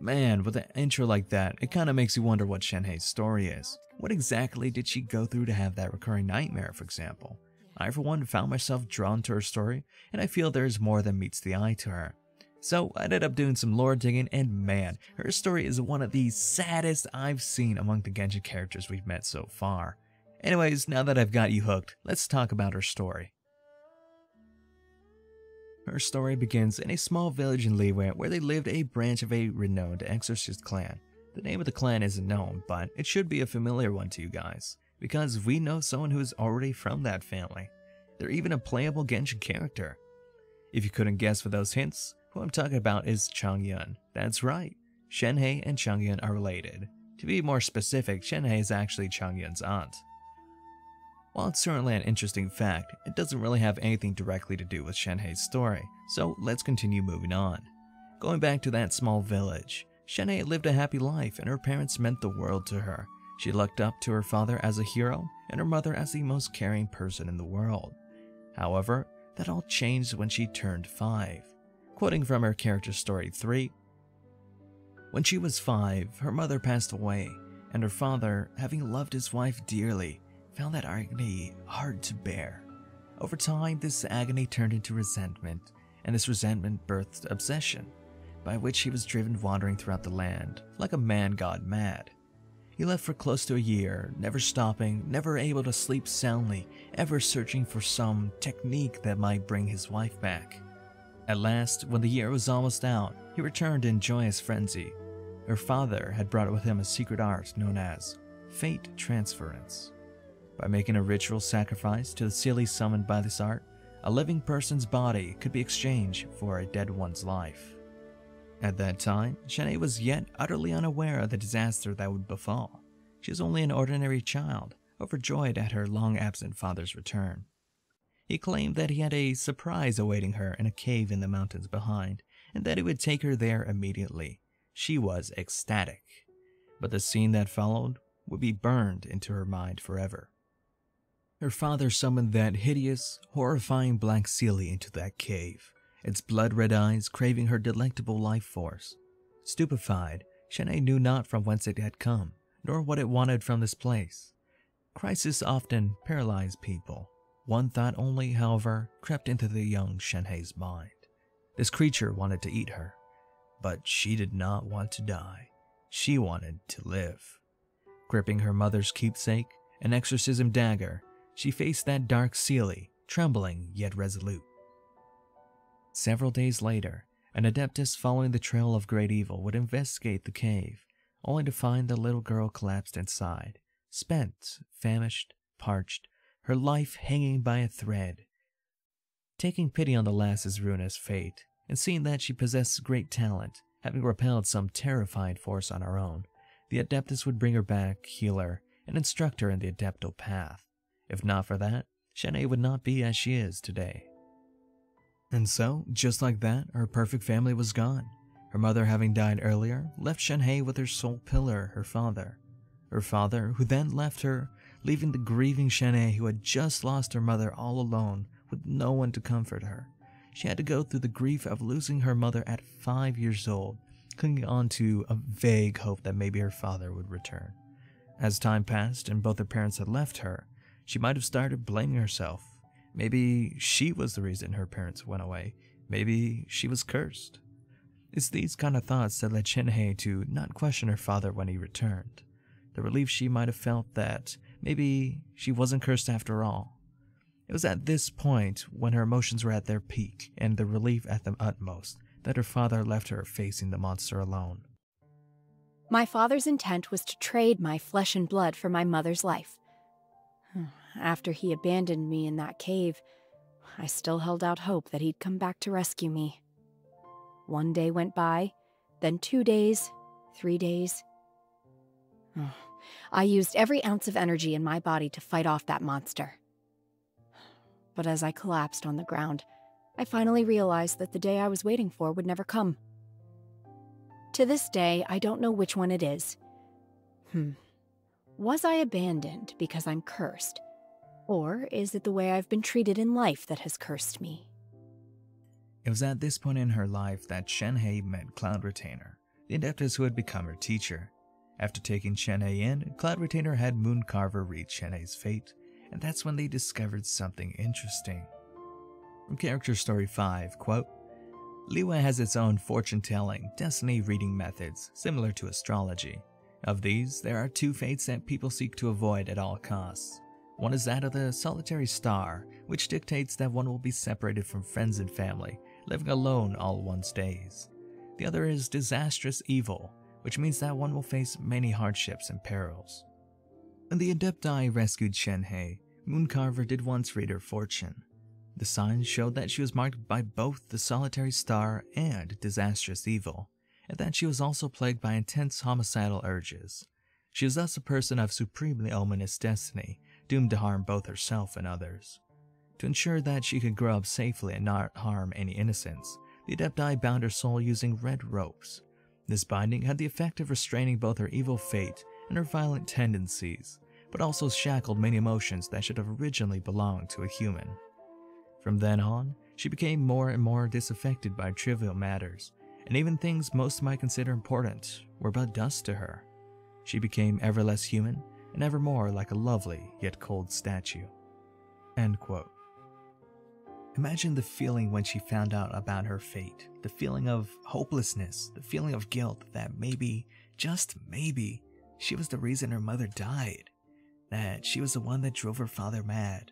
Man, with an intro like that, it kinda makes you wonder what Shenhei's story is. What exactly did she go through to have that recurring nightmare, for example? I, for one, found myself drawn to her story, and I feel there's more than meets the eye to her. So I ended up doing some lore digging, and man, her story is one of the saddest I've seen among the Genshin characters we've met so far. Anyways, now that I've got you hooked, let's talk about her story. Her story begins in a small village in Liyue where they lived a branch of a renowned exorcist clan. The name of the clan isn't known, but it should be a familiar one to you guys, because we know someone who is already from that family. They're even a playable Genshin character. If you couldn't guess with those hints, who I'm talking about is Chongyun. That's right, Shenhei and Chongyun are related. To be more specific, Shenhei is actually Chongyun's aunt. While it's certainly an interesting fact, it doesn't really have anything directly to do with Shenhei's story, so let's continue moving on. Going back to that small village, Shenhei lived a happy life and her parents meant the world to her. She looked up to her father as a hero and her mother as the most caring person in the world. However, that all changed when she turned 5. Quoting from her character story 3, "When she was 5, her mother passed away, and her father, having loved his wife dearly, found that agony hard to bear. Over time, this agony turned into resentment, and this resentment birthed obsession, by which he was driven wandering throughout the land, like a man gone mad. He left for close to a year, never stopping, never able to sleep soundly, ever searching for some technique that might bring his wife back. At last, when the year was almost out, he returned in joyous frenzy. Her father had brought with him a secret art known as fate transference. By making a ritual sacrifice to the Seelie summoned by this art, a living person's body could be exchanged for a dead one's life. At that time, Shenhei was yet utterly unaware of the disaster that would befall. She was only an ordinary child, overjoyed at her long-absent father's return. He claimed that he had a surprise awaiting her in a cave in the mountains behind, and that he would take her there immediately. She was ecstatic. But the scene that followed would be burned into her mind forever. Her father summoned that hideous, horrifying black Seelie into that cave, its blood-red eyes craving her delectable life force. Stupefied, Shenhei knew not from whence it had come, nor what it wanted from this place. Crises often paralyze people. One thought only, however, crept into the young Shenhei's mind. This creature wanted to eat her, but she did not want to die. She wanted to live. Gripping her mother's keepsake, an exorcism dagger, she faced that dark Seelie, trembling yet resolute. Several days later, an adeptus following the trail of great evil would investigate the cave, only to find the little girl collapsed inside, spent, famished, parched, her life hanging by a thread. Taking pity on the lass's ruinous fate, and seeing that she possessed great talent, having repelled some terrifying force on her own, the adeptus would bring her back, heal her, and instruct her in the adeptal path. If not for that, Shenhei would not be as she is today. And so, just like that, her perfect family was gone. Her mother, having died earlier, left Shenhei with her sole pillar, her father. Her father, who then left her, leaving the grieving Shenhei, who had just lost her mother, all alone, with no one to comfort her. She had to go through the grief of losing her mother at 5 years old, clinging on to a vague hope that maybe her father would return. As time passed and both her parents had left her, she might have started blaming herself. Maybe she was the reason her parents went away. Maybe she was cursed. It's these kind of thoughts that led Shenhei to not question her father when he returned. The relief she might have felt that maybe she wasn't cursed after all. It was at this point, when her emotions were at their peak and the relief at the utmost, that her father left her facing the monster alone. My father's intent was to trade my flesh and blood for my mother's life. After he abandoned me in that cave, I still held out hope that he'd come back to rescue me. 1 day went by, then 2 days, 3 days. I used every ounce of energy in my body to fight off that monster. But as I collapsed on the ground, I finally realized that the day I was waiting for would never come. To this day, I don't know which one it is. Was I abandoned because I'm cursed? Or is it the way I've been treated in life that has cursed me? It was at this point in her life that Shenhe met Cloud Retainer, the Adeptus who had become her teacher. After taking Shenhe in, Cloud Retainer had Mooncarver read Shenhe's fate, and that's when they discovered something interesting. From Character Story 5, quote, Liyue has its own fortune-telling, destiny-reading methods, similar to astrology. Of these, there are two fates that people seek to avoid at all costs. One is that of the solitary star, which dictates that one will be separated from friends and family, living alone all one's days. The other is disastrous evil, which means that one will face many hardships and perils. When the Adepti rescued Shenhe, Mooncarver did once read her fortune. The signs showed that she was marked by both the solitary star and disastrous evil, and that she was also plagued by intense homicidal urges. She is thus a person of supremely ominous destiny, doomed to harm both herself and others. To ensure that she could grow up safely and not harm any innocents, the Adepti bound her soul using red ropes. This binding had the effect of restraining both her evil fate and her violent tendencies, but also shackled many emotions that should have originally belonged to a human. From then on, she became more and more disaffected by trivial matters, and even things most might consider important were but dust to her. She became ever less human and ever more like a lovely yet cold statue. End quote. Imagine the feeling when she found out about her fate, the feeling of hopelessness, the feeling of guilt that maybe, just maybe, she was the reason her mother died, that she was the one that drove her father mad,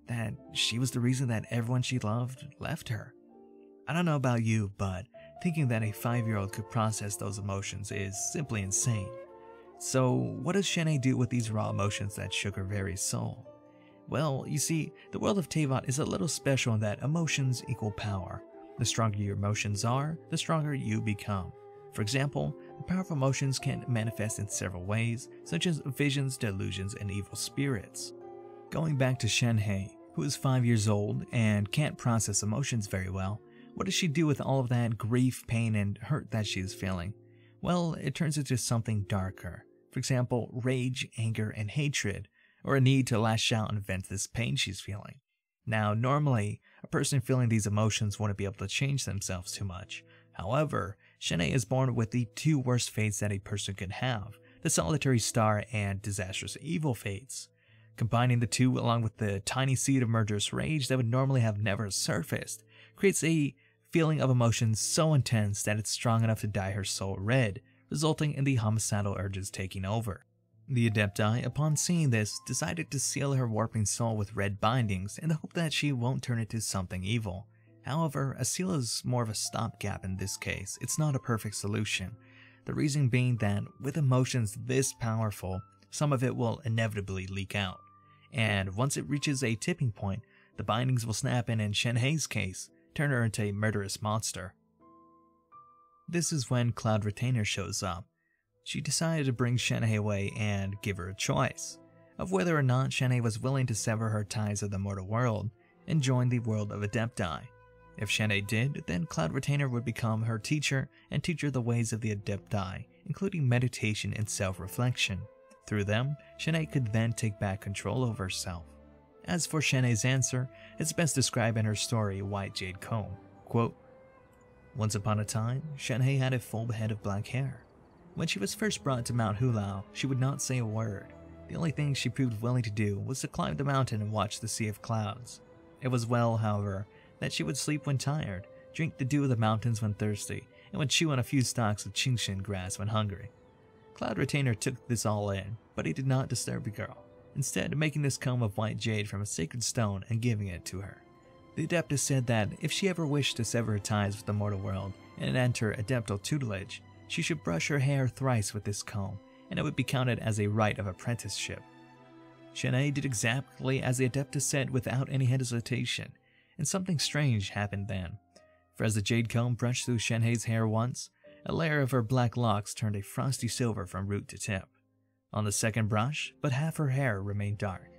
that she was the reason that everyone she loved left her. I don't know about you, but thinking that a 5-year-old could process those emotions is simply insane. So what does Shenhe do with these raw emotions that shook her very soul? Well, you see, the world of Teyvat is a little special in that emotions equal power. The stronger your emotions are, the stronger you become. For example, the powerful emotions can manifest in several ways, such as visions, delusions, and evil spirits. Going back to Shenhe, who is 5 years old and can't process emotions very well, what does she do with all of that grief, pain, and hurt that she is feeling? Well, it turns into something darker. For example, rage, anger, and hatred, or a need to lash out and vent this pain she's feeling. Now, normally, a person feeling these emotions wouldn't be able to change themselves too much. However, Shenhe is born with the two worst fates that a person could have, the solitary star and disastrous evil fates. Combining the two along with the tiny seed of murderous rage that would normally have never surfaced, creates a feeling of emotions so intense that it's strong enough to dye her soul red, resulting in the homicidal urges taking over. The Adepti, upon seeing this, decided to seal her warping soul with red bindings in the hope that she won't turn into something evil. However, a seal is more of a stopgap in this case. It's not a perfect solution. The reason being that with emotions this powerful, some of it will inevitably leak out. And once it reaches a tipping point, the bindings will snap and in Shenhe's case, turn her into a murderous monster. This is when Cloud Retainer shows up. She decided to bring Shenhe away and give her a choice of whether or not Shenhe was willing to sever her ties of the mortal world and join the world of Adepti. If Shenhe did, then Cloud Retainer would become her teacher and teach her the ways of the Adepti, including meditation and self-reflection. Through them, Shenhe could then take back control over herself. As for Shenhe's answer, it's best described in her story White Jade Comb. Quote, Once upon a time, Shenhe had a full head of black hair. When she was first brought to Mount Hulao, she would not say a word. The only thing she proved willing to do was to climb the mountain and watch the sea of clouds. It was well, however, that she would sleep when tired, drink the dew of the mountains when thirsty, and would chew on a few stalks of Qingshan grass when hungry. Cloud Retainer took this all in, but he did not disturb the girl, instead making this comb of white jade from a sacred stone and giving it to her. The Adeptus said that if she ever wished to sever her ties with the mortal world and enter Adeptal tutelage, she should brush her hair thrice with this comb, and it would be counted as a rite of apprenticeship. Shenhe did exactly as the Adeptus said without any hesitation, and something strange happened then. For as the jade comb brushed through Shenhe's hair once, a layer of her black locks turned a frosty silver from root to tip. On the second brush, but half her hair remained dark.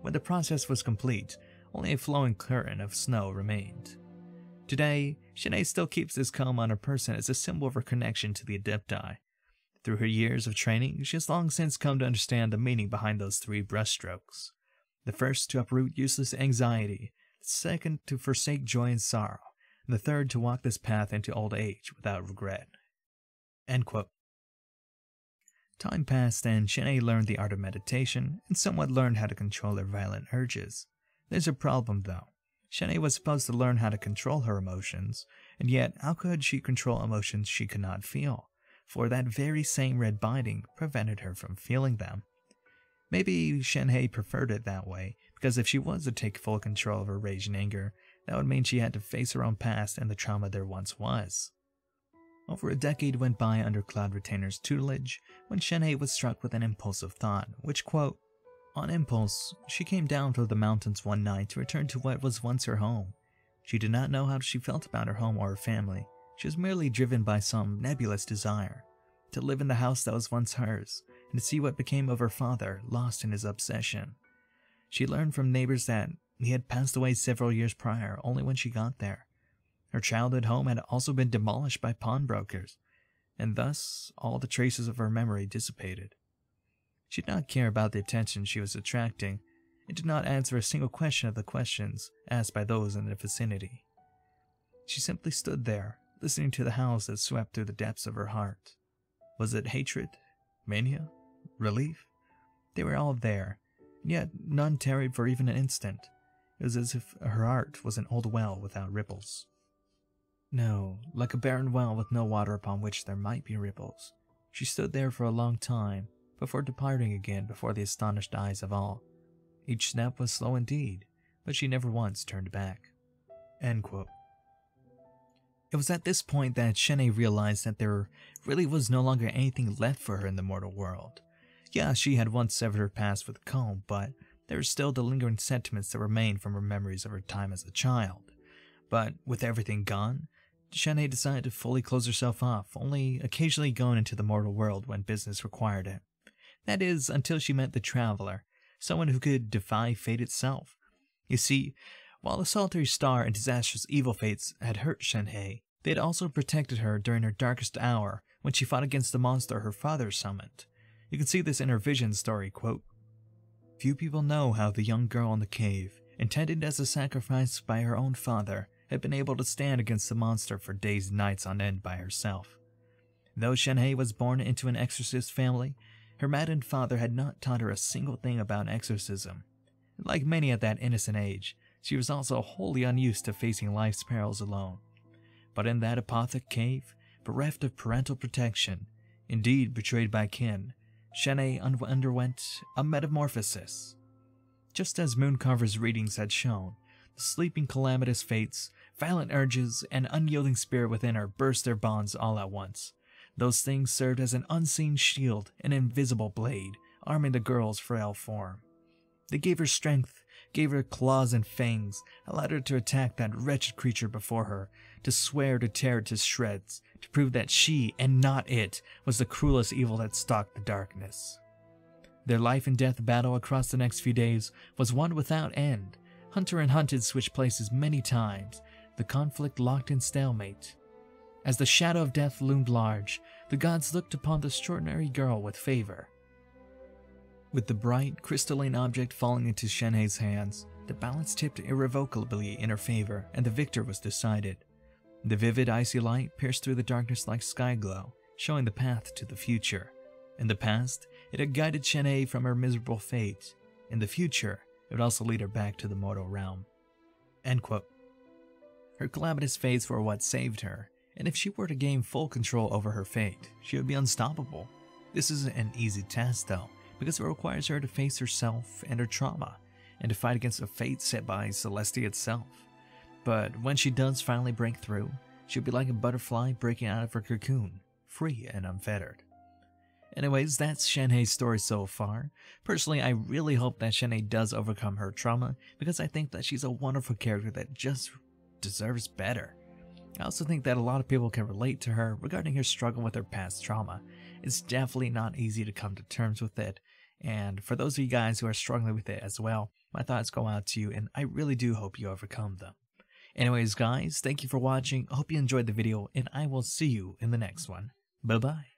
When the process was complete, only a flowing curtain of snow remained. Today, Shenhe still keeps this comb on her person as a symbol of her connection to the Adepti. Through her years of training, she has long since come to understand the meaning behind those 3 brushstrokes. The first to uproot useless anxiety, the second to forsake joy and sorrow, and the third to walk this path into old age without regret. End quote. Time passed and Shanae learned the art of meditation and somewhat learned how to control her violent urges. There's a problem though. Shanae was supposed to learn how to control her emotions, and yet how could she control emotions she could not feel? For that very same red binding prevented her from feeling them. Maybe Shanae preferred it that way, because if she was to take full control of her rage and anger, that would mean she had to face her own past and the trauma there once was. Over a decade went by under Cloud Retainer's tutelage when Shanae was struck with an impulsive thought, which, quote, on impulse, she came down from the mountains one night to return to what was once her home. She did not know how she felt about her home or her family. She was merely driven by some nebulous desire to live in the house that was once hers and to see what became of her father, lost in his obsession. She learned from neighbors that he had passed away several years prior, only when she got there. Her childhood home had also been demolished by pawnbrokers, and thus all the traces of her memory dissipated. She did not care about the attention she was attracting, and did not answer a single question of the questions asked by those in the vicinity. She simply stood there, listening to the howls that swept through the depths of her heart. Was it hatred? Mania? Relief? They were all there, and yet none tarried for even an instant. It was as if her heart was an old well without ripples. No, like a barren well with no water upon which there might be ripples. She stood there for a long time, before departing again before the astonished eyes of all. Each step was slow indeed, but she never once turned back. End quote. It was at this point that Shanae realized that there really was no longer anything left for her in the mortal world. Yeah, she had once severed her past with a comb, but there were still the lingering sentiments that remained from her memories of her time as a child. But with everything gone, Shanae decided to fully close herself off, only occasionally going into the mortal world when business required it. That is, until she met the Traveler, someone who could defy fate itself. You see, while the solitary star and disastrous evil fates had hurt Shanae, they had also protected her during her darkest hour when she fought against the monster her father summoned. You can see this in her vision story, quote, few people know how the young girl in the cave, intended as a sacrifice by her own father, had been able to stand against the monster for days and nights on end by herself. Though Shanae was born into an exorcist family, her maddened father had not taught her a single thing about exorcism. Like many at that innocent age, she was also wholly unused to facing life's perils alone. But in that apothic cave, bereft of parental protection, indeed betrayed by kin, Shanae underwent a metamorphosis. Just as Mooncarver's readings had shown, the sleeping calamitous fates, violent urges, and unyielding spirit within her burst their bonds all at once. Those things served as an unseen shield, an invisible blade, arming the girl's frail form. They gave her strength, gave her claws and fangs, allowed her to attack that wretched creature before her, to swear to tear it to shreds, to prove that she, and not it, was the cruelest evil that stalked the darkness. Their life and death battle across the next few days was one without end. Hunter and hunted switched places many times, the conflict locked in stalemate. As the shadow of death loomed large, the gods looked upon the extraordinary girl with favor. With the bright, crystalline object falling into Shanae's hands, the balance tipped irrevocably in her favor, and the victor was decided. The vivid, icy light pierced through the darkness like sky glow, showing the path to the future. In the past, it had guided Shanae from her miserable fate. In the future, it would also lead her back to the mortal realm. End quote. Her calamitous fates were what saved her, and if she were to gain full control over her fate, she would be unstoppable. This isn't an easy task though, because it requires her to face herself and her trauma, and to fight against a fate set by Celestia itself. But when she does finally break through, she'll be like a butterfly breaking out of her cocoon, free and unfettered. Anyways, that's Shanae's story so far. Personally, I really hope that Shanae does overcome her trauma, because I think that she's a wonderful character that just deserves better. I also think that a lot of people can relate to her regarding her struggle with her past trauma. It's definitely not easy to come to terms with it, and for those of you guys who are struggling with it as well, my thoughts go out to you, and I really do hope you overcome them. Anyways guys, thank you for watching, I hope you enjoyed the video, and I will see you in the next one. Bye bye.